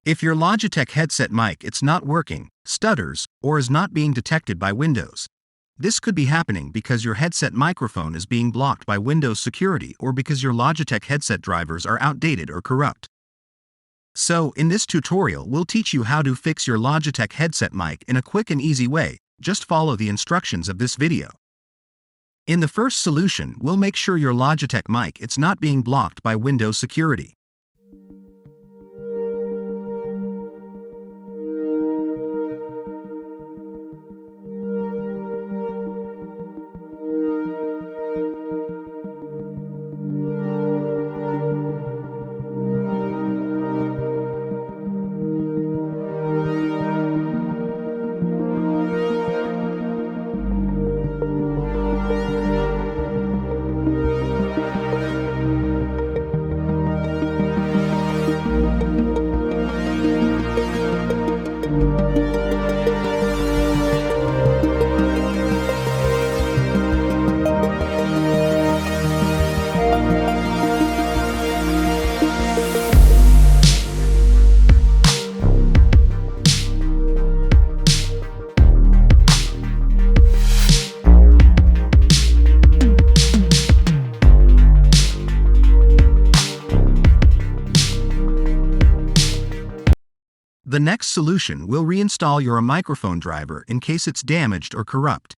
If your Logitech headset mic it's not working, stutters, or is not being detected by Windows, this could be happening because your headset microphone is being blocked by Windows security or because your Logitech headset drivers are outdated or corrupt. So, in this tutorial we'll teach you how to fix your Logitech headset mic in a quick and easy way. Just follow the instructions of this video. In the first solution, we'll make sure your Logitech mic it's not being blocked by Windows security. The next solution will reinstall your microphone driver in case it's damaged or corrupt.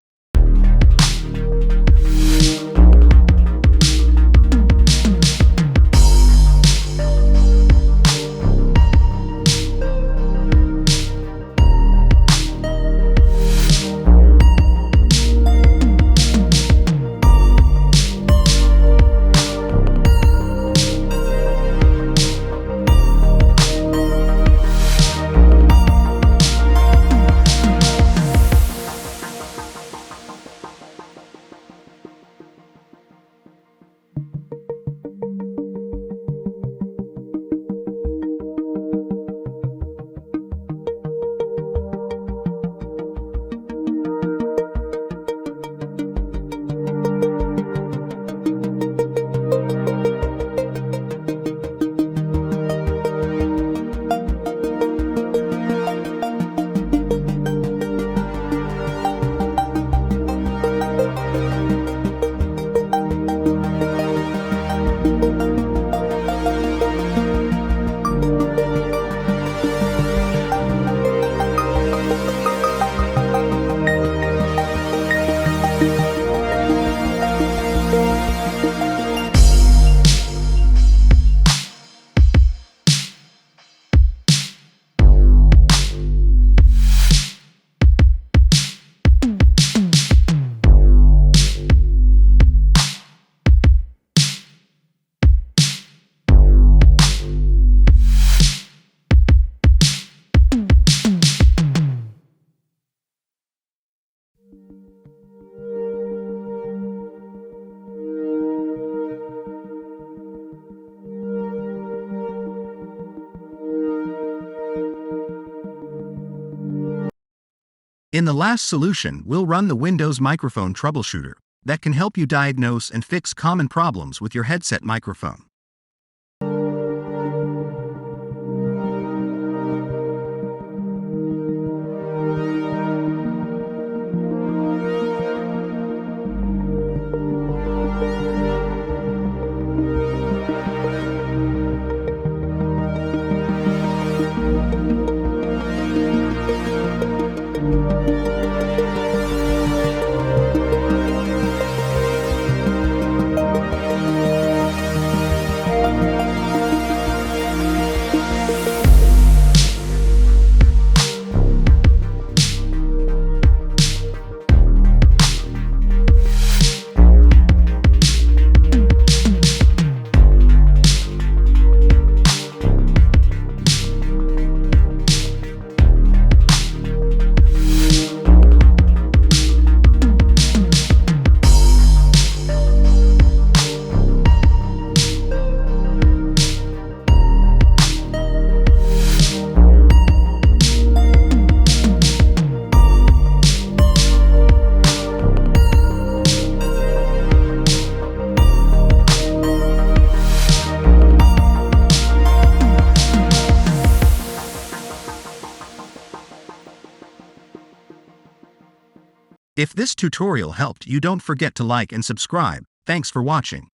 In the last solution, we'll run the Windows microphone troubleshooter that can help you diagnose and fix common problems with your headset microphone. If this tutorial helped you, don't forget to like and subscribe. Thanks for watching.